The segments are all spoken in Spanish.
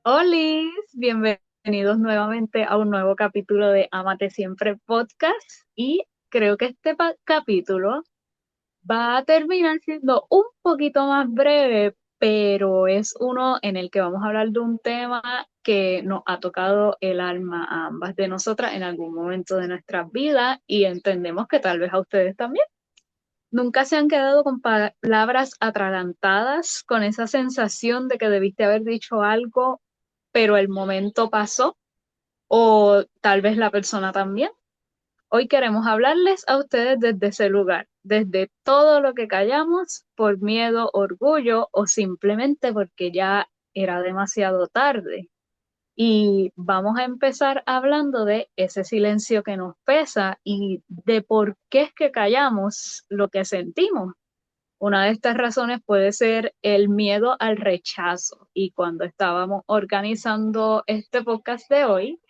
Olis, bienvenidos nuevamente a un nuevo capítulo de Amate Siempre Podcast y creo que este capítulo va a terminar siendo un poquito más breve, pero es uno en el que vamos a hablar de un tema que nos ha tocado el alma a ambas de nosotras en algún momento de nuestras vidas y entendemos que tal vez a ustedes también. ¿Nunca se han quedado con palabras atragantadas, con esa sensación de que debiste haber dicho algo, pero el momento pasó? O tal vez la persona también. Hoy queremos hablarles a ustedes desde ese lugar, desde todo lo que callamos por miedo, orgullo o simplemente porque ya era demasiado tarde. Y vamos a empezar hablando de ese silencio que nos pesa y de por qué es que callamos lo que sentimos. Una de estas razones puede ser el miedo al rechazo. Y cuando estábamos organizando este podcast de hoy,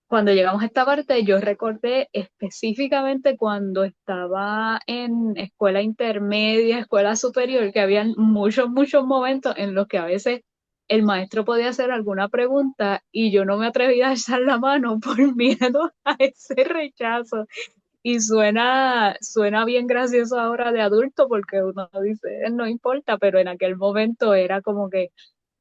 cuando llegamos a esta parte, yo recordé específicamente cuando estaba en escuela intermedia, escuela superior, que habían muchos momentos en los que a veces el maestro podía hacer alguna pregunta y yo no me atrevía a alzar la mano por miedo a ese rechazo. Y suena bien gracioso ahora de adulto porque uno dice, no importa, pero en aquel momento era como que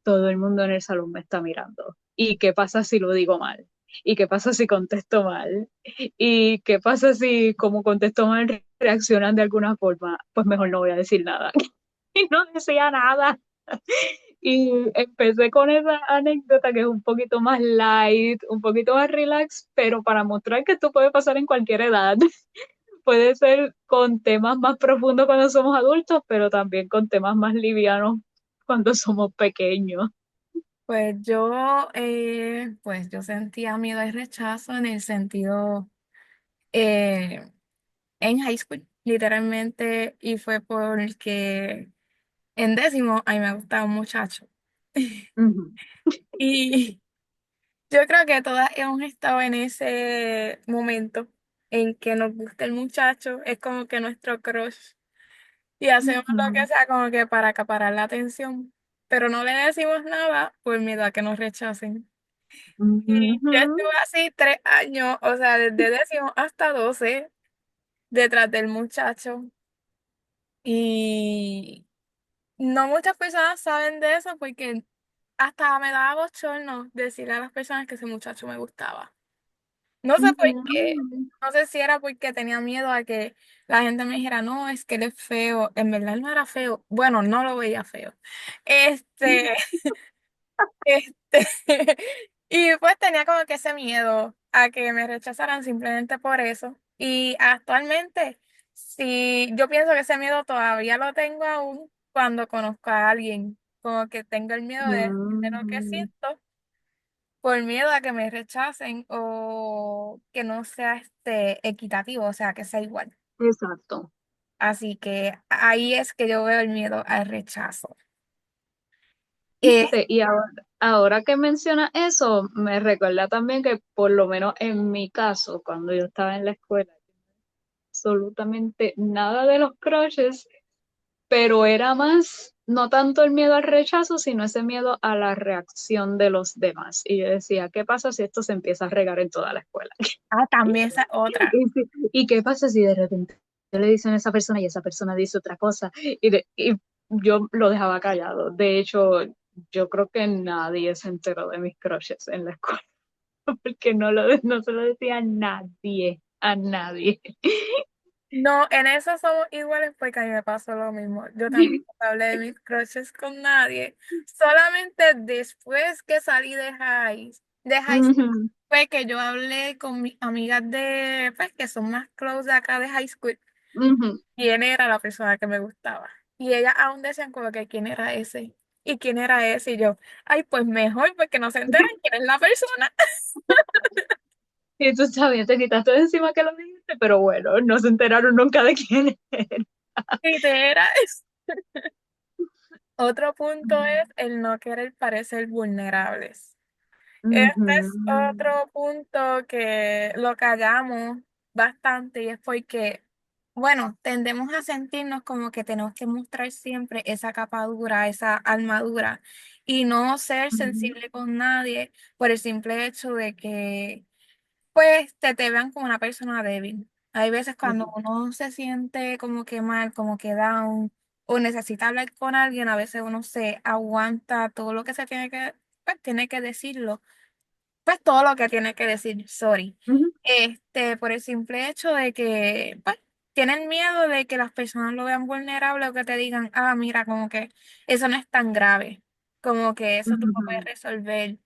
todo el mundo en el salón me está mirando. ¿Y qué pasa si lo digo mal? ¿Y qué pasa si contesto mal? ¿Y qué pasa si como contesto mal reaccionan de alguna forma? Pues mejor no voy a decir nada. Y no decía nada. Y empecé con esa anécdota que es un poquito más light, un poquito más relax, pero para mostrar que esto puede pasar en cualquier edad. Puede ser con temas más profundos cuando somos adultos, pero también con temas más livianos cuando somos pequeños. Pues yo sentía miedo y rechazo en el sentido eh, en high school, literalmente, y fue porque en décimo a mí me gustaba un muchacho. Ujú, Y yo creo que todas hemos estado en ese momento en que nos gusta el muchacho, es como que nuestro crush, y hacemos lo que ujú, sea como que para acaparar la atención, pero no le decimos nada por miedo a que nos rechacen. Y yo estuve ujú, así 3 años, o sea, desde décimo hasta 12, detrás del muchacho. Y no muchas personas saben de eso porque hasta me daba bochorno decirle a las personas que ese muchacho me gustaba. No sé por qué. ujú, No sé si era porque tenía miedo a que la gente me dijera, no, es que él es feo. En verdad él no era feo. Bueno, no lo veía feo. Este, Este, y pues tenía como que ese miedo a que me rechazaran simplemente por eso. Y actualmente, sí, yo pienso que ese miedo todavía lo tengo aún cuando conozco a alguien. Como que tengo el miedo de lo que ujú. siento por miedo a que me rechacen o que no sea equitativo, o sea, que sea igual. Exacto. Así que ahí es que yo veo el miedo al rechazo. Fíjate, y ahora que menciona eso, me recuerda también que por lo menos en mi caso, cuando yo estaba en la escuela, absolutamente nada de los crushes, pero era más, no tanto el miedo al rechazo, sino ese miedo a la reacción de los demás. Y yo decía, ¿qué pasa si esto se empieza a regar en toda la escuela? También esa otra. ¿Y qué pasa si de repente le dicen a esa persona y esa persona dice otra cosa? Y yo lo dejaba callado. De hecho, yo creo que nadie se enteró de mis crushes en la escuela, porque no se lo decía a nadie. No, en eso somos iguales porque a mí me pasó lo mismo. Yo tampoco hablé de mis crushes con nadie. Solamente después que salí de high school, Ujú, fue que yo hablé con mis amigas pues, que son más close de acá de high school, ujú. quién era la persona que me gustaba. Y ellas aún decían como que quién era ese y quién era ese. Y yo, ay, pues mejor porque no se enteran quién es la persona. Y tú sabías, te quitaste de encima que lo dijiste, pero bueno, no se enteraron nunca de quién era. Y te era Otro punto es el no querer parecer vulnerables. Este es Ujú, otro punto que lo callamos bastante y es porque, bueno, tendemos a sentirnos como que tenemos que mostrar siempre esa capa dura, esa armadura y no ser Ujú, sensible con nadie por el simple hecho de que pues te vean como una persona débil. Hay veces cuando ujú, uno se siente como que mal, como que down, o necesita hablar con alguien, a veces uno se aguanta todo lo que se tiene que, pues tiene que decirlo, pues todo lo que tiene que decir, sorry. ujú, Por el simple hecho de que, pues, tienen miedo de que las personas lo vean vulnerable o que te digan, ah, mira, como que eso no es tan grave, como que eso tú lo puedes ujú, resolver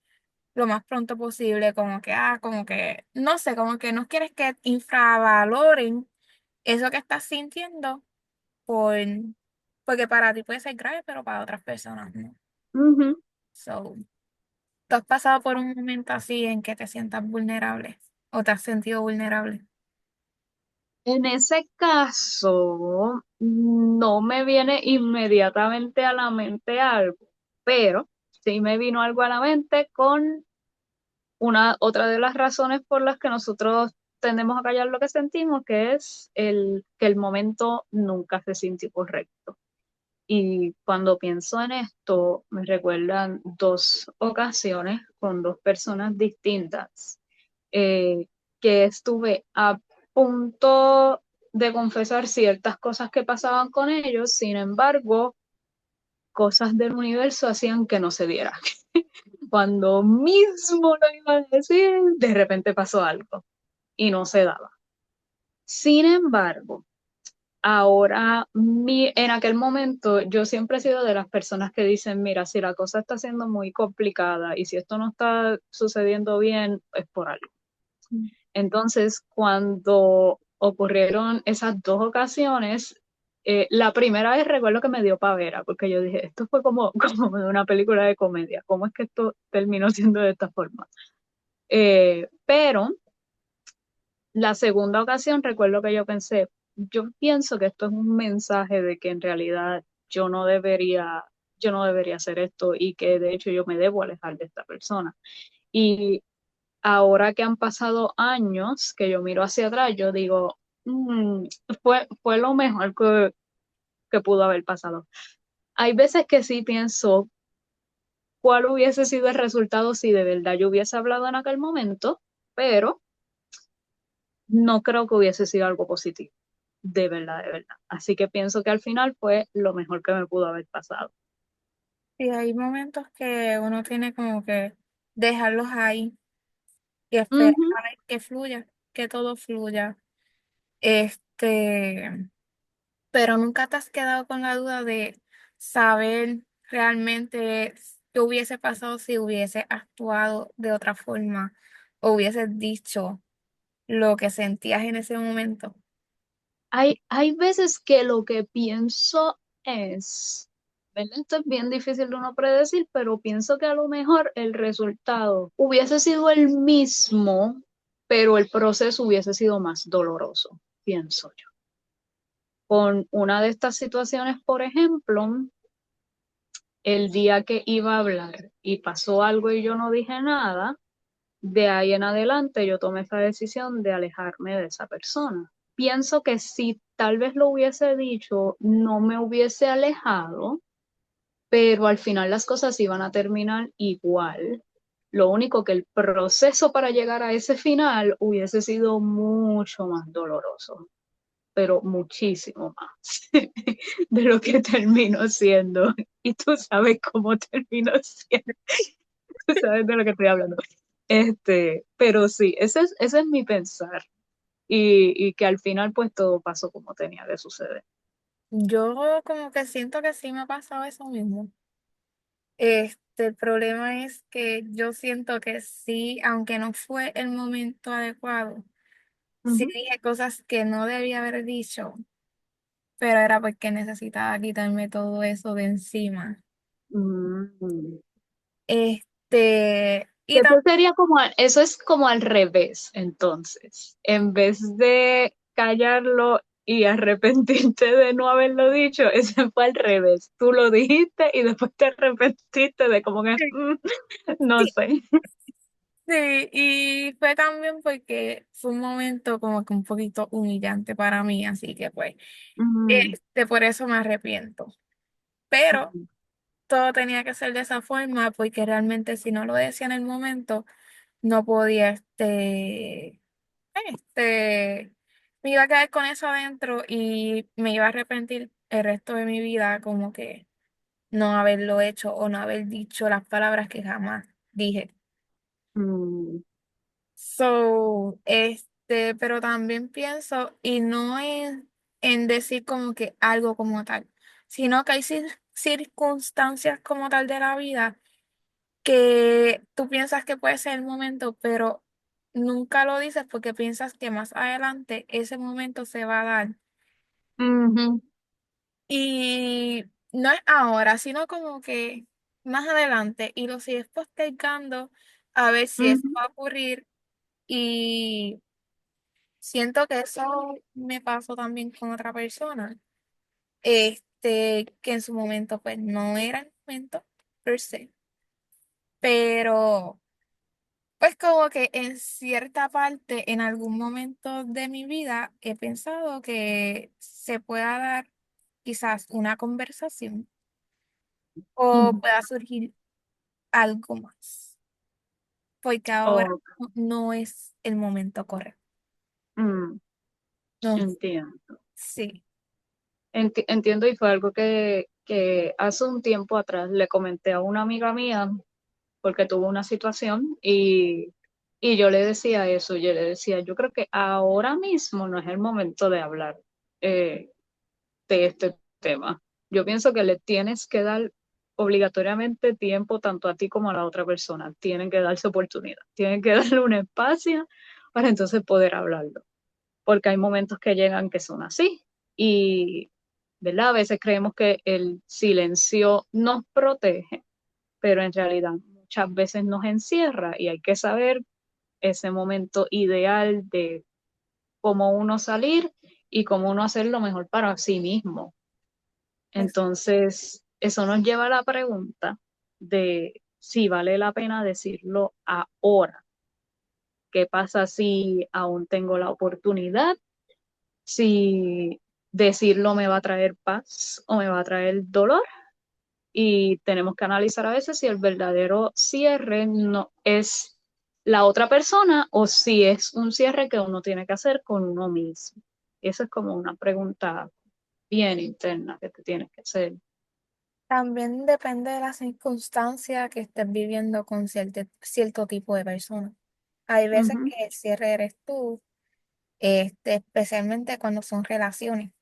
lo más pronto posible, como que, como que, no sé, como que no quieres que infravaloren eso que estás sintiendo por, porque para ti puede ser grave, pero para otras personas no. ujú. So, ¿tú has pasado por un momento así en que te sientas vulnerable o te has sentido vulnerable? En ese caso, no me viene inmediatamente a la mente algo, pero sí me vino algo a la mente con otra de las razones por las que nosotros tendemos a callar lo que sentimos, que es que el momento nunca se sintió correcto. Y cuando pienso en esto, me recuerdan dos ocasiones con dos personas distintas, eh, que estuve a punto de confesar ciertas cosas que pasaban con ellos, sin embargo, cosas del universo hacían que no se diera. Cuando mismo lo iba a decir, de repente pasó algo y no se daba. Sin embargo, en aquel momento, yo siempre he sido de las personas que dicen, mira, si la cosa está siendo muy complicada y si esto no está sucediendo bien, es por algo. Entonces, cuando ocurrieron esas dos ocasiones, la primera vez recuerdo que me dio pavera, porque yo dije, esto fue como, como de una película de comedia, ¿cómo es que esto terminó siendo de esta forma? Pero la segunda ocasión recuerdo que yo pensé, yo pienso que esto es un mensaje de que en realidad yo no debería hacer esto y que de hecho yo me debo alejar de esta persona. Y ahora que han pasado años, que yo miro hacia atrás, yo digo, "Mm, fue lo mejor que pudo haber pasado". Hay veces que sí pienso cuál hubiese sido el resultado si de verdad yo hubiese hablado en aquel momento, pero no creo que hubiese sido algo positivo, de verdad, de verdad. Así que pienso que al final fue lo mejor que me pudo haber pasado. Y hay momentos que uno tiene como que dejarlos ahí y esperar Ujú. a ver que fluya, que todo fluya. Este, pero nunca te has quedado con la duda de saber realmente qué hubiese pasado si hubiese actuado de otra forma o hubieses dicho lo que sentías en ese momento. Hay veces que lo que pienso es, ¿verdad? Esto es bien difícil de uno predecir, pero pienso que a lo mejor el resultado hubiese sido el mismo, pero el proceso hubiese sido más doloroso, pienso yo. Con una de estas situaciones, por ejemplo, el día que iba a hablar y pasó algo y yo no dije nada, de ahí en adelante yo tomé esa decisión de alejarme de esa persona. Pienso que si tal vez lo hubiese dicho, no me hubiese alejado, pero al final las cosas iban a terminar igual. Lo único que el proceso para llegar a ese final hubiese sido mucho más doloroso, pero muchísimo más de lo que terminó siendo. Y tú sabes cómo terminó siendo, tú sabes de lo que estoy hablando. Pero sí, ese es mi pensar. Y que al final pues todo pasó como tenía que suceder. Yo como que siento que sí me ha pasado eso mismo. El problema es que yo siento que sí, aunque no fue el momento adecuado, sí Ujú. dije cosas que no debía haber dicho, pero era porque necesitaba quitarme todo eso de encima. Mm. Y Eso también, sería eso es como al revés, entonces. En vez de callarlo y arrepentirte de no haberlo dicho, ese fue al revés. Tú lo dijiste y después te arrepentiste de como que, no sí, sé. sí, y fue también porque fue un momento como que un poquito humillante para mí, así que pues, Mm. por eso me arrepiento. Pero todo tenía que ser de esa forma, porque realmente si no lo decía en el momento, no podía, me iba a quedar con eso adentro y me iba a arrepentir el resto de mi vida como que no haberlo hecho o no haber dicho las palabras que jamás dije. Mm, So, pero también pienso, y no en decir como que algo como tal, sino que hay circunstancias como tal de la vida que tú piensas que puede ser el momento, pero nunca lo dices porque piensas que más adelante ese momento se va a dar. ujú, Y no es ahora, sino como que más adelante y lo sigues postergando a ver si eso ujú, va a ocurrir. Y siento que eso me pasó también con otra persona, que en su momento pues no era el momento per se, pero pues como que en cierta parte, en algún momento de mi vida, he pensado que se pueda dar quizás una conversación o ujú. pueda surgir algo más, porque ahora Oh, no es el momento correcto. mm, No, entiendo. sí, Entiendo y fue algo que hace un tiempo atrás le comenté a una amiga mía porque tuvo una situación y yo le decía eso, yo le decía, yo creo que ahora mismo no es el momento de hablar eh, de este tema. Yo pienso que le tienes que dar obligatoriamente tiempo tanto a ti como a la otra persona. Tienen que darse oportunidad, tienen que darle un espacio para entonces poder hablarlo, porque hay momentos que llegan que son así y, ¿verdad? A veces creemos que el silencio nos protege, pero en realidad muchas veces nos encierra y hay que saber ese momento ideal de cómo uno salir y cómo uno hacer lo mejor para sí mismo. es Entonces, eso nos lleva a la pregunta de si vale la pena decirlo ahora. ¿Qué pasa si aún tengo la oportunidad? Si decirlo me va a traer paz o me va a traer dolor. Y tenemos que analizar a veces si el verdadero cierre no es la otra persona o si es un cierre que uno tiene que hacer con uno mismo. Esa es como una pregunta bien interna que te tienes que hacer. también depende de la circunstancia que estés viviendo con cierto tipo de persona. Hay veces Ujú, que el cierre eres tú, especialmente cuando son relaciones.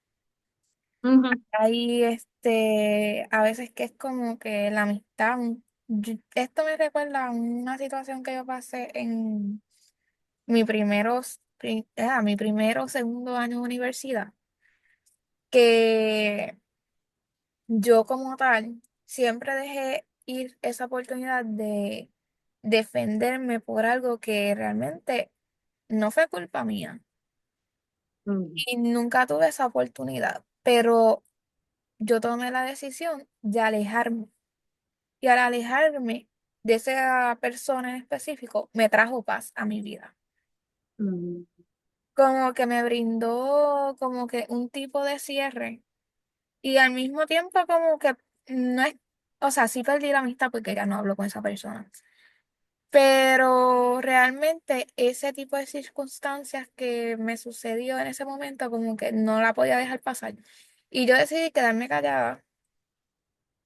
ujú, Hay a veces que es como que la amistad. Esto me recuerda a una situación que yo pasé en mi primero segundo año de universidad, que yo como tal siempre dejé ir esa oportunidad de defenderme por algo que realmente no fue culpa mía ujú, y nunca tuve esa oportunidad, pero yo tomé la decisión de alejarme y al alejarme de esa persona en específico me trajo paz a mi vida. ujú, Como que me brindó como que un tipo de cierre y al mismo tiempo como que no es, o sea, sí perdí la amistad porque ya no hablo con esa persona. Pero realmente ese tipo de circunstancias que me sucedió en ese momento como que no la podía dejar pasar. Y yo decidí quedarme callada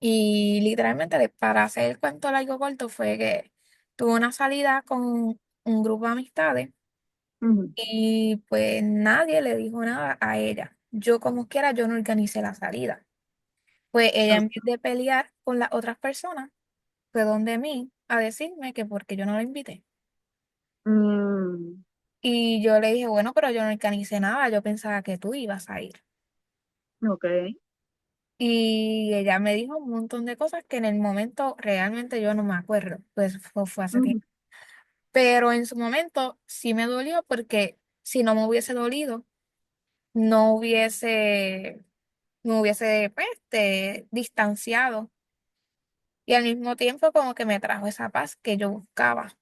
y literalmente para hacer el cuento largo corto fue que tuve una salida con un grupo de amistades ujú. y pues nadie le dijo nada a ella. Yo como quiera, yo no organicé la salida. Pues ella en Ok. vez de pelear con las otras personas, fue donde mí a decirme que porque yo no la invité. Mm, Y yo le dije, bueno, pero yo no organicé nada, yo pensaba que tú ibas a ir. ok. Y ella me dijo un montón de cosas que en el momento realmente yo no me acuerdo, pues fue hace Ujú, tiempo. Pero en su momento sí me dolió porque si no me hubiese dolido, no hubiese, me hubiese pues, distanciado y al mismo tiempo como que me trajo esa paz que yo buscaba.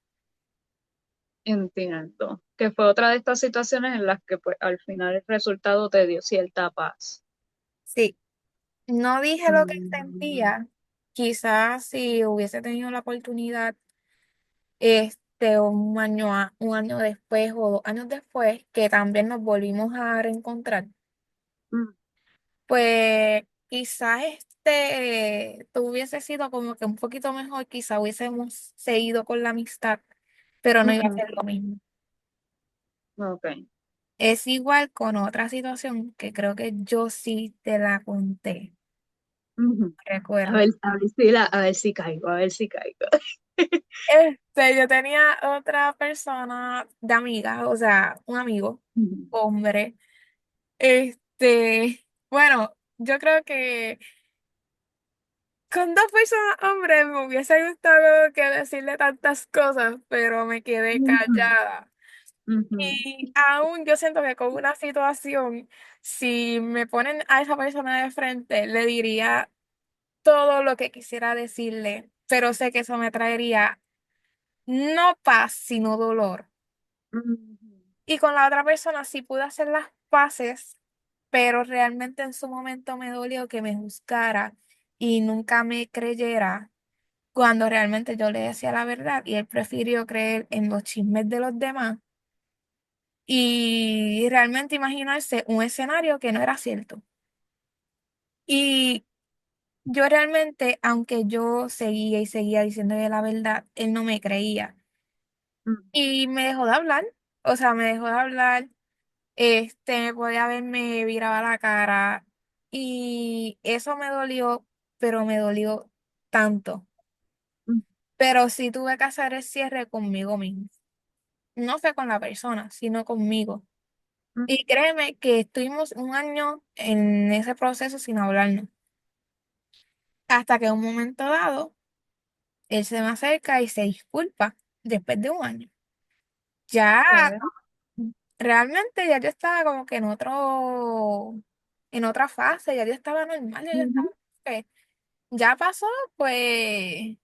entiendo. Que fue otra de estas situaciones en las que pues al final el resultado te dio cierta paz. Sí, no dije lo que Mm, sentía, quizás si hubiese tenido la oportunidad, un año después o 2 años después, que también nos volvimos a reencontrar, Mm, pues quizás tú hubiese sido como que un poquito mejor, quizás hubiésemos seguido con la amistad, pero no iba a ujú, ser lo mismo. ok. Es igual con otra situación que creo que yo sí te la conté, Ujú. recuerdo. A ver si caigo, a ver si caigo. Yo tenía otra persona de amiga, o sea, un amigo, Ujú, hombre. Bueno, yo creo que con dos personas, hombre, me hubiese gustado que decirle tantas cosas, pero me quedé ujú, callada. ujú, Y aún yo siento que con una situación, si me ponen a esa persona de frente, le diría todo lo que quisiera decirle, pero sé que eso me traería no paz, sino dolor. ujú, Y con la otra persona sí pude hacer las paces, pero realmente en su momento me dolió que me juzgara y nunca me creyera cuando realmente yo le decía la verdad y él prefirió creer en los chismes de los demás y realmente imaginarse un escenario que no era cierto. Y yo realmente, aunque yo seguía y seguía diciéndole la verdad, él no me creía ujú, y me dejó de hablar, o sea, me dejó de hablar. Me podía ver, me viraba la cara y eso me dolió, pero me dolió tanto. ujú, Pero sí tuve que hacer el cierre conmigo mismo. No fue con la persona, sino conmigo. ujú, Y créeme que estuvimos un año en ese proceso sin hablarnos. Hasta que en un momento dado, él se me acerca y se disculpa después de un año. Ya ok, realmente ya yo estaba como que en otra fase, ya yo estaba normal, ya yo ujú, estaba que ya pasó, pues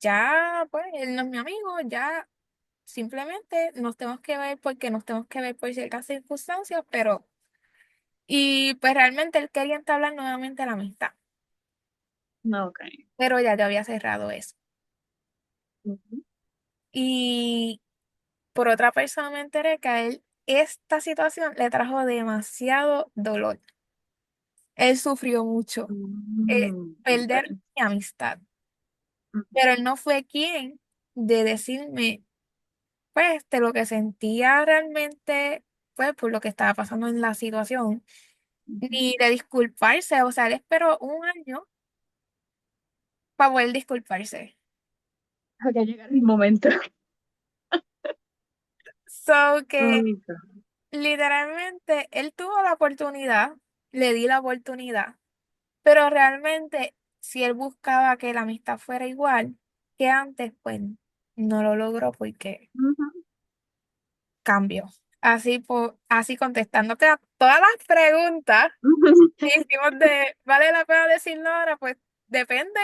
ya pues él no es mi amigo, ya simplemente nos tenemos que ver porque nos tenemos que ver por ciertas circunstancias, pero y pues realmente él quería entablar nuevamente la amistad, ok, pero ya yo había cerrado eso. ujú, Y por otra persona me enteré que a él esta situación le trajo demasiado dolor. Él sufrió mucho ok, perder mi amistad, ujú, pero él no fue quien de decirme, pues, de lo que sentía realmente, pues, por lo que estaba pasando en la situación, ujú. ni de disculparse, o sea, él esperó un año para poder disculparse. Acá llega el momento. So que Ay, God. literalmente él tuvo la oportunidad, le di la oportunidad, pero realmente si él buscaba que la amistad fuera igual que antes, pues no lo logró porque Ujú. cambió. Así contestándote a todas las preguntas que hicimos ¿vale la pena decirlo ahora? Pues depende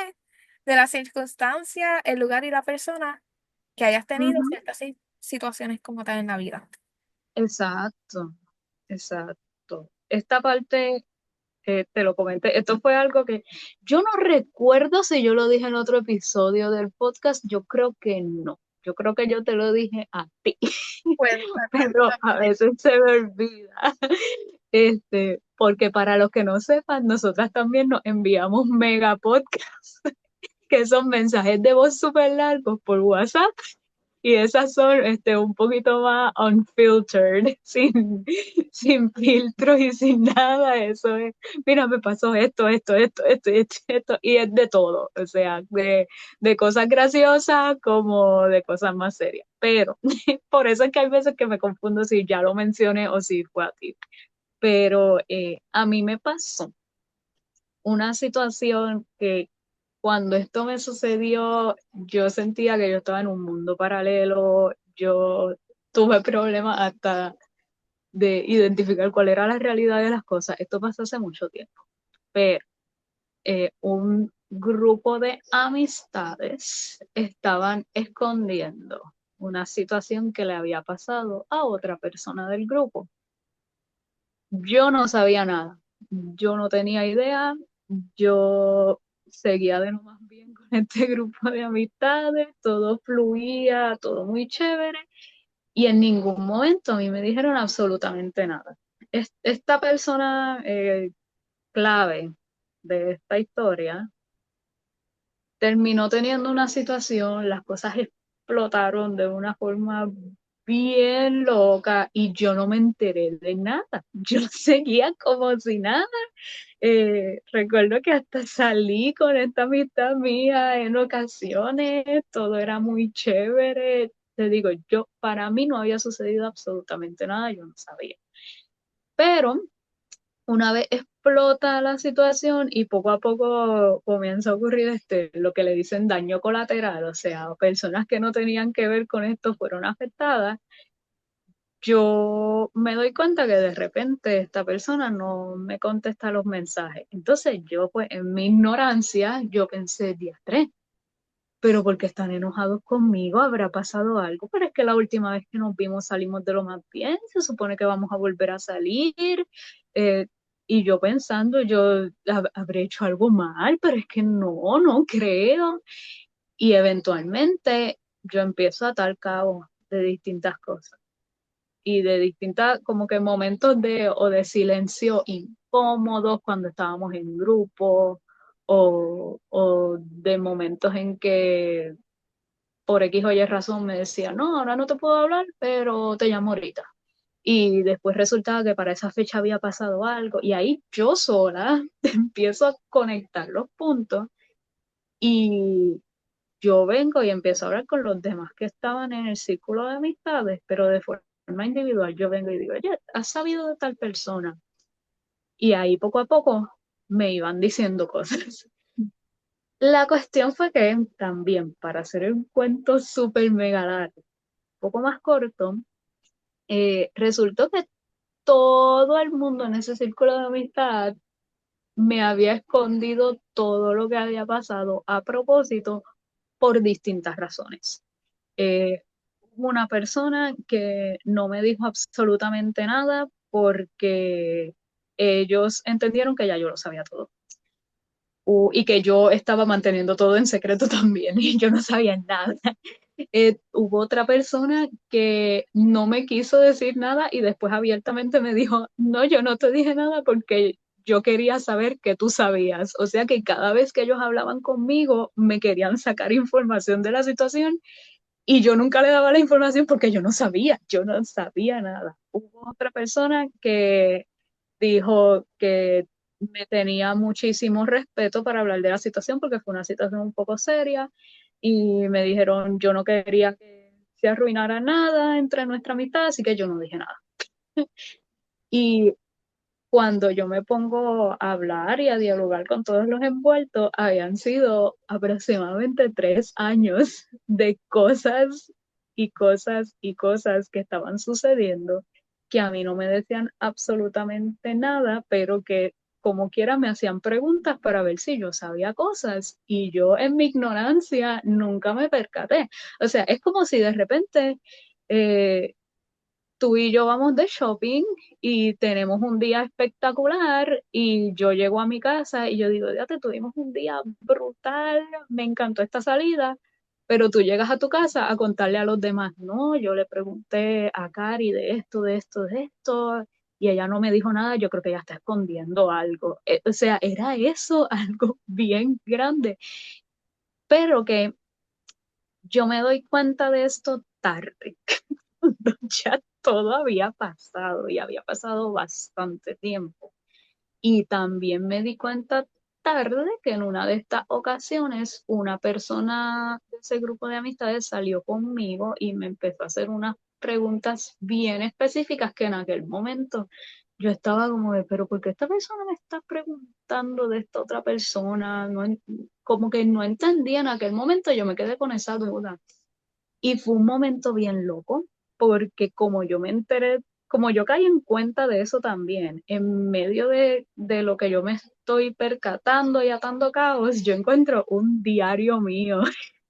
de la circunstancia, el lugar y la persona que hayas tenido Ujú. ciertas situaciones como tal en la vida. Exacto, exacto. Esta parte te lo comenté, esto fue algo que yo no recuerdo si yo lo dije en otro episodio del podcast, yo creo que no. Yo creo que yo te lo dije a ti, pero a Cuéntame. veces se me olvida. Porque para los que no sepan, nosotras también nos enviamos mega podcasts, que son mensajes de voz súper largos por WhatsApp. Y esas son un poquito más unfiltered, sin filtros y sin nada. Eso es, mira, me pasó esto, y es de todo. O sea, de cosas graciosas como de cosas más serias. Pero por eso es que hay veces que me confundo si ya lo mencioné o si fue a ti. Pero a mí me pasó una situación que cuando esto me sucedió, yo sentía que yo estaba en un mundo paralelo, yo tuve problemas hasta de identificar cuál era la realidad de las cosas. Esto pasó hace mucho tiempo, pero un grupo de amistades estaban escondiendo una situación que le había pasado a otra persona del grupo. Yo no sabía nada, yo no tenía idea, yo seguía de lo más bien con este grupo de amistades, todo fluía, todo muy chévere, y en ningún momento a mí me dijeron absolutamente nada. Esta persona clave de esta historia terminó teniendo una situación, las cosas explotaron de una forma bien loca y yo no me enteré de nada. Yo seguía como si nada. Recuerdo que hasta salí con esta amistad mía en ocasiones, todo era muy chévere. Te digo, para mí no había sucedido absolutamente nada, yo no sabía. Pero una vez explota la situación y poco a poco comienza a ocurrir lo que le dicen daño colateral, o sea, personas que no tenían que ver con esto fueron afectadas, yo me doy cuenta que de repente esta persona no me contesta los mensajes. Entonces yo, pues, en mi ignorancia, yo pensé, diatré, pero porque están enojados conmigo, habrá pasado algo, pero es que la última vez que nos vimos salimos de lo más bien, se supone que vamos a volver a salir, eh, y yo pensando, yo habré hecho algo mal, pero es que no, no creo, y eventualmente yo empiezo a atar cabo de distintas cosas y de distintas como que momentos o de silencio incómodos cuando estábamos en grupo o de momentos en que por X o Y razón me decía, no, ahora no te puedo hablar, pero te llamo ahorita. Y después resultaba que para esa fecha había pasado algo y ahí yo sola empiezo a conectar los puntos y yo vengo y empiezo a hablar con los demás que estaban en el círculo de amistades, pero de forma individual. Yo vengo y digo, oye, ¿has sabido de tal persona? Y ahí poco a poco me iban diciendo cosas. La cuestión fue que también, para hacer un cuento súper mega largo, un poco más corto, resultó que todo el mundo en ese círculo de amistad me había escondido todo lo que había pasado a propósito por distintas razones. Una persona que no me dijo absolutamente nada porque ellos entendieron que ya yo lo sabía todo. Y que yo estaba manteniendo todo en secreto también y yo no sabía nada. Hubo otra persona que no me quiso decir nada y después abiertamente me dijo, no, yo no te dije nada porque yo quería saber que tú sabías. O sea que cada vez que ellos hablaban conmigo me querían sacar información de la situación y yo nunca le daba la información porque yo no sabía nada. Hubo otra persona que dijo que me tenía muchísimo respeto para hablar de la situación porque fue una situación un poco seria y me dijeron yo no quería que se arruinara nada entre nuestra amistad, así que yo no dije nada. Y cuando yo me pongo a hablar y a dialogar con todos los envueltos, habían sido aproximadamente 3 años de cosas y cosas y cosas que estaban sucediendo, que a mí no me decían absolutamente nada, pero que como quiera me hacían preguntas para ver si yo sabía cosas y yo en mi ignorancia nunca me percaté. O sea, es como si de repente eh, tú y yo vamos de shopping y tenemos un día espectacular y yo llego a mi casa y yo digo, fíjate, tuvimos un día brutal, me encantó esta salida, pero tú llegas a tu casa a contarle a los demás, no, yo le pregunté a Cari de esto, de esto, de esto, y ella no me dijo nada, yo creo que ella está escondiendo algo. O sea, era eso algo bien grande, pero que yo me doy cuenta de esto tarde ya todo había pasado y había pasado bastante tiempo. Y también me di cuenta tarde que en una de estas ocasiones una persona de ese grupo de amistades salió conmigo y me empezó a hacer unas preguntas bien específicas que en aquel momento yo estaba como de, pero ¿por qué esta persona me está preguntando de esta otra persona? No, como que no entendía en aquel momento, yo me quedé con esa duda. Y fue un momento bien loco, porque como yo me enteré, como yo caí en cuenta de eso también, en medio de lo que yo me estoy percatando y atando cabos, yo encuentro un diario mío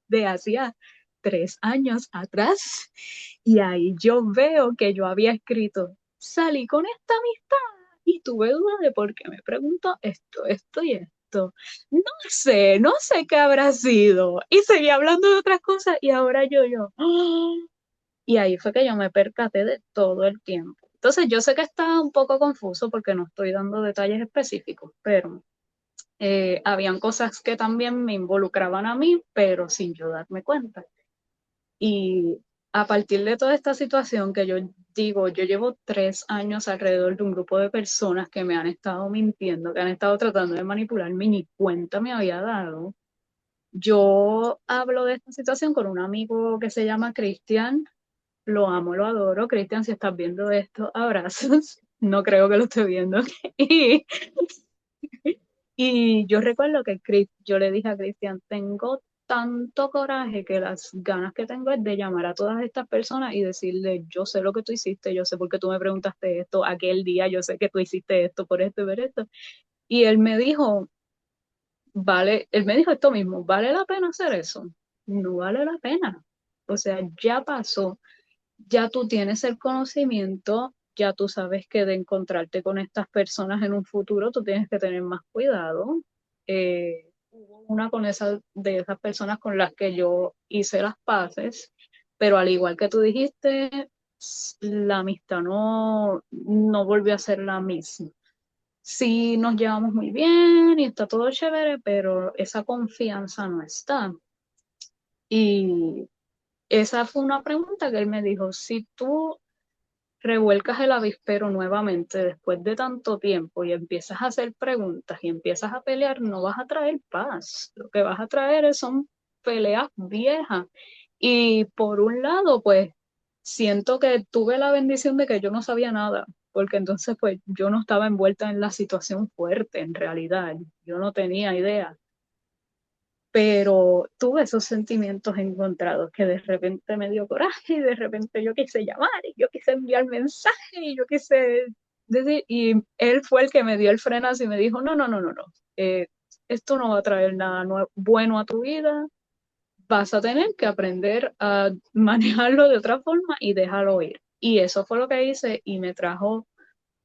de hacía 3 años atrás, y ahí yo veo que yo había escrito, salí con esta amistad y tuve duda de por qué me preguntó esto, esto y esto. esto? No sé qué habrá sido. Y seguí hablando de otras cosas y ahora yo. ¡Ah! Y ahí fue que yo me percaté de todo el tiempo. Entonces yo sé que está un poco confuso porque no estoy dando detalles específicos, pero habían cosas que también me involucraban a mí, pero sin yo darme cuenta. Y a partir de toda esta situación que yo digo, yo llevo 3 años alrededor de un grupo de personas que me han estado mintiendo, que han estado tratando de manipularme y ni cuenta me había dado. Yo hablo de esta situación con un amigo que se llama Cristian. Lo amo, lo adoro. Cristian, si estás viendo esto, abrazos. No creo que lo esté viendo. Y y yo recuerdo que yo le dije a Cristian, tengo tanto coraje que las ganas que tengo es de llamar a todas estas personas y decirle, yo sé lo que tú hiciste, yo sé por qué tú me preguntaste esto, aquel día yo sé que tú hiciste esto por esto y por esto. Y él me dijo, él me dijo esto mismo, ¿vale la pena hacer eso? No vale la pena. O sea, ya pasó, ya tú tienes el conocimiento, ya tú sabes que de encontrarte con estas personas en un futuro tú tienes que tener más cuidado. Hubo una de esas personas con las que yo hice las paces, pero al igual que tú dijiste, la amistad no volvió a ser la misma. Sí, nos llevamos muy bien y está todo chévere, pero esa confianza no está. Y esa fue una pregunta que él me dijo, si tú revuelcas el avispero nuevamente después de tanto tiempo y empiezas a hacer preguntas y empiezas a pelear, no vas a traer paz. Lo que vas a traer son peleas viejas. Y por un lado, pues siento que tuve la bendición de que yo no sabía nada, porque entonces pues yo no estaba envuelta en la situación fuerte en realidad. Yo no tenía idea, pero tuve esos sentimientos encontrados que de repente me dio coraje y de repente yo quise llamar y yo quise enviar mensaje y yo quise decir, y él fue el que me dio el frenazo y me dijo, no, eh, esto no va a traer nada bueno a tu vida, vas a tener que aprender a manejarlo de otra forma y déjalo ir. Y eso fue lo que hice y me trajo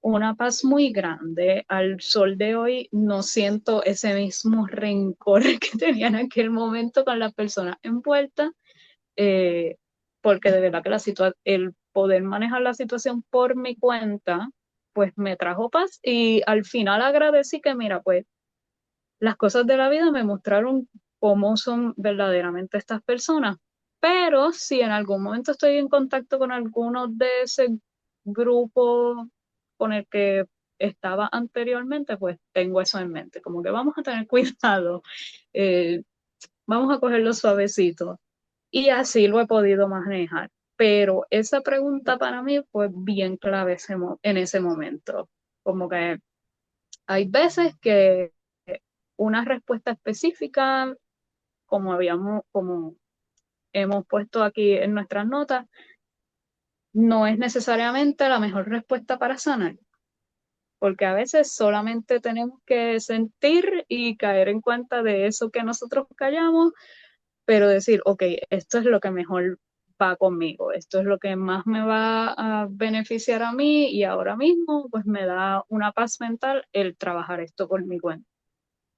una paz muy grande. Al sol de hoy no siento ese mismo rencor que tenía en aquel momento con las personas envueltas, eh, porque de verdad que el poder manejar la situación por mi cuenta, pues me trajo paz y al final agradecí que, mira, pues las cosas de la vida me mostraron cómo son verdaderamente estas personas. Pero si en algún momento estoy en contacto con algunos de ese grupo con el que estaba anteriormente, pues tengo eso en mente, como que vamos a tener cuidado, eh, vamos a cogerlo suavecito. Y así lo he podido manejar. Pero esa pregunta para mí fue bien clave en ese momento. Como que hay veces que una respuesta específica, como hemos puesto aquí en nuestras notas, no es necesariamente la mejor respuesta para sanar, porque a veces solamente tenemos que sentir y caer en cuenta de eso que nosotros callamos, pero decir, ok, esto es lo que mejor va conmigo, esto es lo que más me va a beneficiar a mí y ahora mismo pues me da una paz mental el trabajar esto por mi cuenta.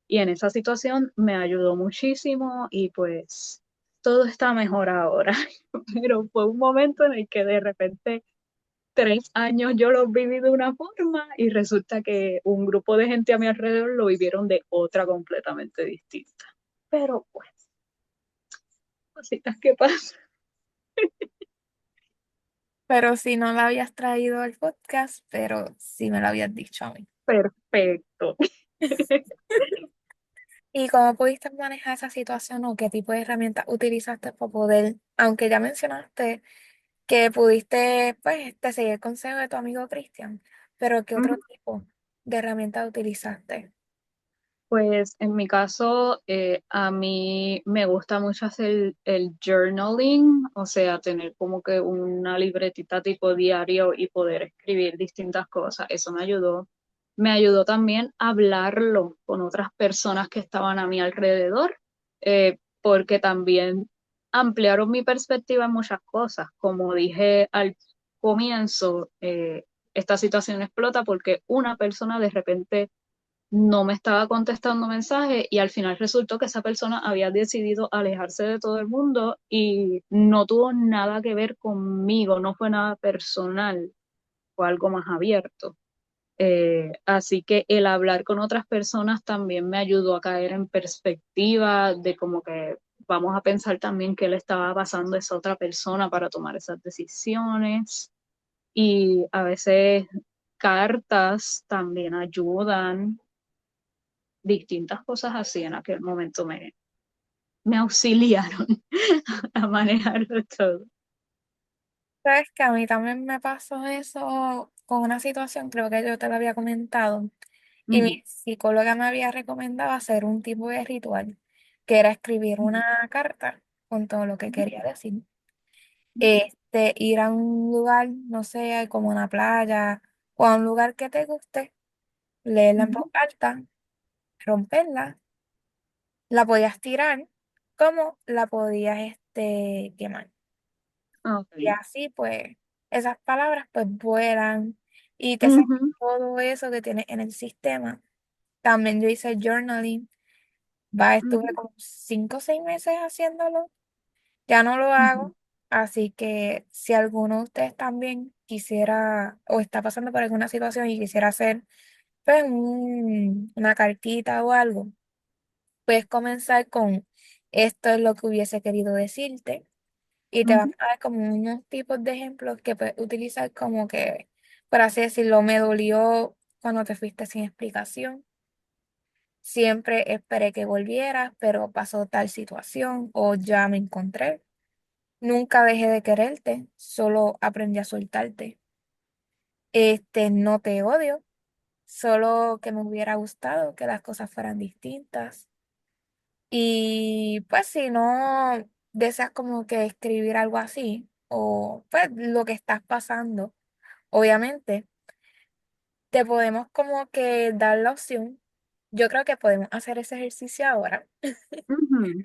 Y en esa situación me ayudó muchísimo y pues todo está mejor ahora. Pero fue un momento en el que de repente 3 años yo los viví de una forma y resulta que un grupo de gente a mi alrededor lo vivieron de otra completamente distinta. Pero pues, cositas que pasan. Pero si no la habías traído al podcast, pero sí me lo habías dicho a mí. Perfecto. ¿Y cómo pudiste manejar esa situación o qué tipo de herramientas utilizaste para poder, aunque ya mencionaste que pudiste, pues, te seguir el consejo de tu amigo Cristian, pero qué otro tipo de herramientas utilizaste? Pues en mi caso, a mí me gusta mucho hacer el journaling, o sea, tener como que una libretita tipo diario y poder escribir distintas cosas. Eso me ayudó. Me ayudó también a hablarlo con otras personas que estaban a mi alrededor, porque también ampliaron mi perspectiva en muchas cosas. Como dije al comienzo, esta situación explota porque una persona de repente no me estaba contestando mensajes y al final resultó que esa persona había decidido alejarse de todo el mundo y no tuvo nada que ver conmigo, no fue nada personal, fue algo más abierto. Así que el hablar con otras personas también me ayudó a caer en perspectiva de como que vamos a pensar también qué le estaba pasando a esa otra persona para tomar esas decisiones. Y a veces cartas también ayudan, distintas cosas así en aquel momento me auxiliaron a manejarlo todo. Sabes que a mí también me pasó eso con una situación, creo que yo te lo había comentado, y mi Ujú, psicóloga me había recomendado hacer un tipo de ritual, que era escribir ujú, una carta con todo lo que quería decir. Ir a un lugar, no sé, como una playa, o a un lugar que te guste, leerla en ujú, voz alta, romperla, la podías tirar, como la podías quemar. Y ok, así, pues, esas palabras, pues, vuelan y te sacan ujú, todo eso que tienes en el sistema. También yo hice journaling, estuve ujú, como 5 o 6 meses haciéndolo. Ya no lo ujú, hago, así que si alguno de ustedes también quisiera o está pasando por alguna situación y quisiera hacer pues, una cartita o algo, puedes comenzar con esto es lo que hubiese querido decirte y te van ujú, a dar como unos tipos de ejemplos que puedes utilizar como que, por así decirlo, me dolió cuando te fuiste sin explicación. Siempre esperé que volvieras, pero pasó tal situación o ya me encontré. Nunca dejé de quererte, solo aprendí a soltarte. No te odio, solo que me hubiera gustado que las cosas fueran distintas. Y pues si no deseas como que escribir algo así, o pues lo que estás pasando, obviamente, te podemos como que dar la opción. Yo creo que podemos hacer ese ejercicio ahora, ujú,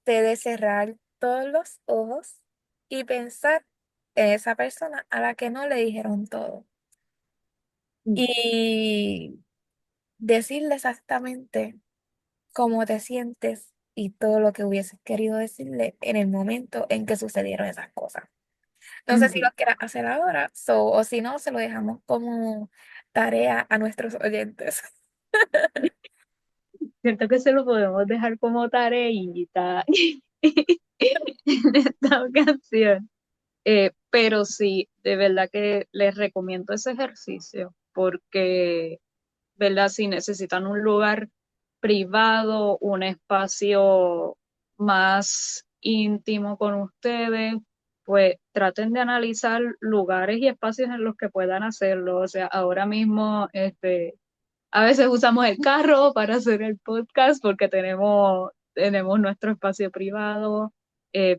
de cerrar todos los ojos y pensar en esa persona a la que no le dijeron todo. ujú, Y decirle exactamente cómo te sientes y todo lo que hubieses querido decirle en el momento en que sucedieron esas cosas. No sé si ujú. lo quieras hacer ahora, o si no, se lo dejamos como tarea a nuestros oyentes. Siento que se lo podemos dejar como tareita en esta ocasión. Pero sí, de verdad que les recomiendo ese ejercicio porque, ¿verdad? Si necesitan un lugar privado, un espacio más íntimo con ustedes, pues traten de analizar lugares y espacios en los que puedan hacerlo. O sea, ahora mismo, a veces usamos el carro para hacer el podcast porque tenemos nuestro espacio privado,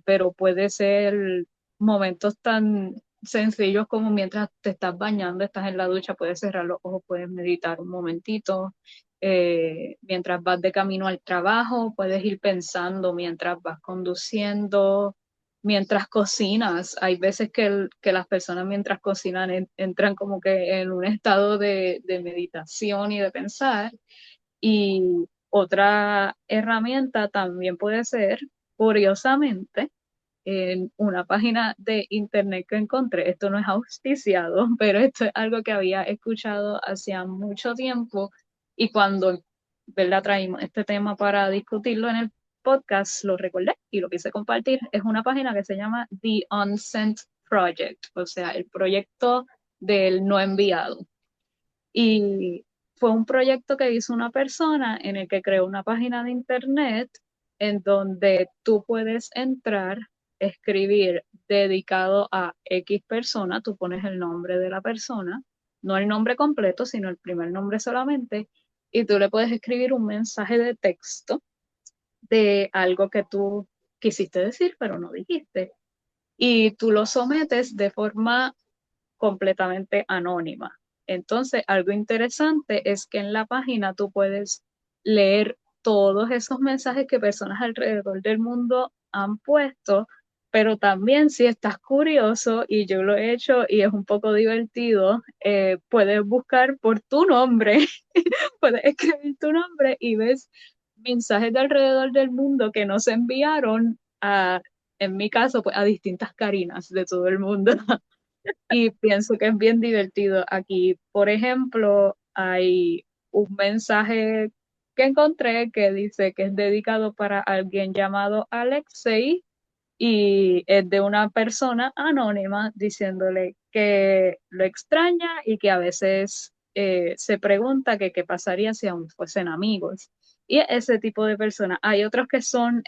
pero puede ser momentos tan sencillos como mientras te estás bañando, estás en la ducha, puedes cerrar los ojos, puedes meditar un momentito. Mientras vas de camino al trabajo, puedes ir pensando mientras vas conduciendo, mientras cocinas. Hay veces que las personas mientras cocinan entran como que en un estado de meditación y de pensar. Y otra herramienta también puede ser, curiosamente, en una página de internet que encontré, esto no es auspiciado, pero esto es algo que había escuchado hacía mucho tiempo y cuando, ¿verdad? Traímos este tema para discutirlo en el podcast, lo recordé y lo quise compartir. Es una página que se llama The Unsent Project, o sea, el proyecto del no enviado. Y fue un proyecto que hizo una persona en el que creó una página de internet en donde tú puedes entrar, escribir dedicado a X persona, tú pones el nombre de la persona, no el nombre completo, sino el primer nombre solamente, y tú le puedes escribir un mensaje de texto de algo que tú quisiste decir, pero no dijiste. Y tú lo sometes de forma completamente anónima. Entonces, algo interesante es que en la página tú puedes leer todos esos mensajes que personas alrededor del mundo han puesto, Pero también si estás curioso, y yo lo he hecho y es un poco divertido, puedes buscar por tu nombre, puedes escribir tu nombre y ves mensajes de alrededor del mundo que no se enviaron a, en mi caso, pues a distintas Karinas de todo el mundo. Y pienso que es bien divertido. Aquí, por ejemplo, hay un mensaje que encontré que dice que es dedicado para alguien llamado Alexei y es de una persona anónima diciéndole que lo extraña y que a veces se pregunta que qué pasaría si aún fuesen amigos. Y ese tipo de personas. Hay otros que son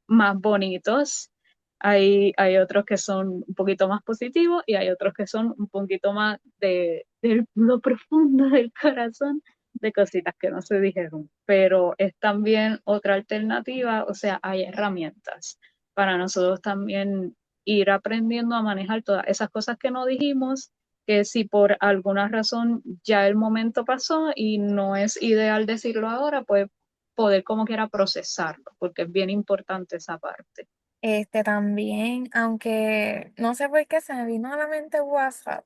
más bonitos, hay otros que son un poquito más positivos y hay otros que son un poquito más de lo profundo del corazón, de cositas que no se dijeron. Pero es también otra alternativa, o sea, hay herramientas para nosotros también ir aprendiendo a manejar todas esas cosas que no dijimos, que si por alguna razón ya el momento pasó y no es ideal decirlo ahora, pues poder como quiera procesarlo, porque es bien importante esa parte. También, aunque no sé por qué se me vino a la mente WhatsApp,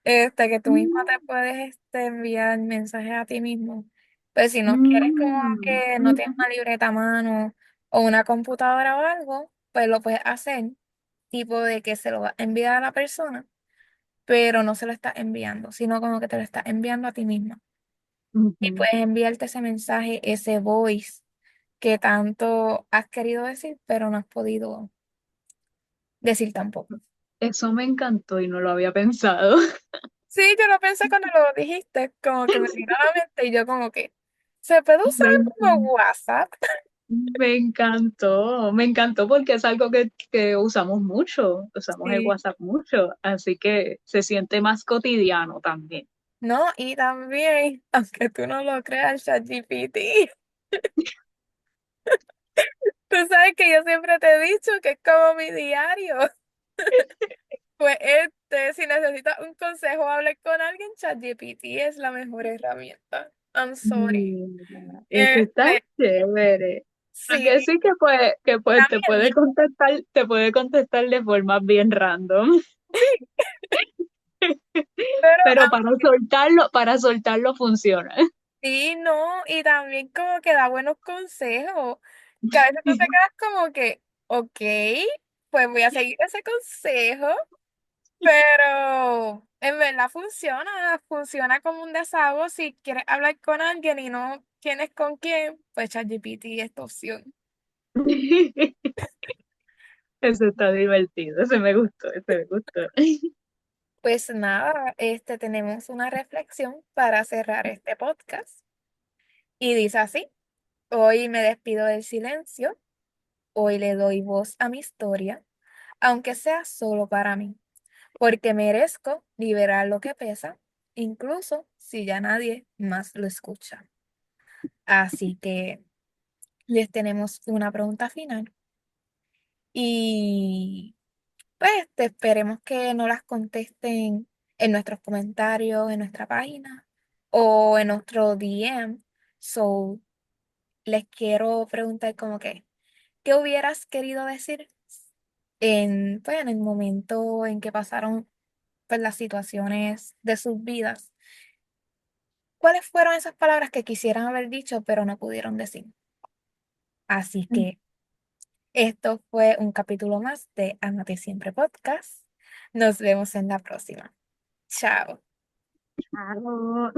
que tú misma te Mm, puedes enviar mensajes a ti mismo. Pues si no quieres como mm, que no tienes ujú, una libreta a mano o una computadora o algo, pues lo puedes hacer, tipo de que se lo va a enviar a la persona, pero no se lo estás enviando, sino como que te lo estás enviando a ti misma. Y ujú. puedes enviarte ese mensaje, ese voice que tanto has querido decir, pero no has podido decir tampoco. Eso me encantó y no lo había pensado. Sí, yo lo pensé cuando lo dijiste, como que me vino a la mente y yo como que, ¿se puede usar Me, como WhatsApp? me encantó porque es algo que usamos mucho, usamos el Sí. WhatsApp mucho, así que se siente más cotidiano también. No, y también, aunque tú no lo creas, ChatGPT, tú sabes que yo siempre te he dicho que es como mi diario. Pues si necesitas un consejo, hable con alguien, ChatGPT es la mejor herramienta. I'm sorry. Mira, eso está Este, chévere. sí, Aunque sí que pues dame el link. te puede contestar de forma bien random. Sí, pero Pero para soltarlo funciona. sí, no, y también como que da buenos consejos, que a veces tú te quedas como que, ok, pues voy a seguir ese consejo, pero en verdad funciona, funciona como un desahogo si quieres hablar con alguien y no tienes con quién, pues ChatGPT es tu opción. Eso está divertido, ese me gustó, ese me gustó. Pues nada, tenemos una reflexión para cerrar este podcast y dice así, hoy me despido del silencio, hoy le doy voz a mi historia, aunque sea solo para mí, porque merezco liberar lo que pesa, incluso si ya nadie más lo escucha. Así que les tenemos una pregunta final y pues esperemos que nos las contesten en nuestros comentarios, en nuestra página o en nuestro DM. So, les quiero preguntar como que, ¿qué hubieras querido decir pues, en el momento en que pasaron pues, las situaciones de sus vidas? ¿Cuáles fueron esas palabras que quisieran haber dicho pero no pudieron decir? Así que esto fue un capítulo más de Amate Siempre Podcast. Nos vemos en la próxima. Chao. Claro.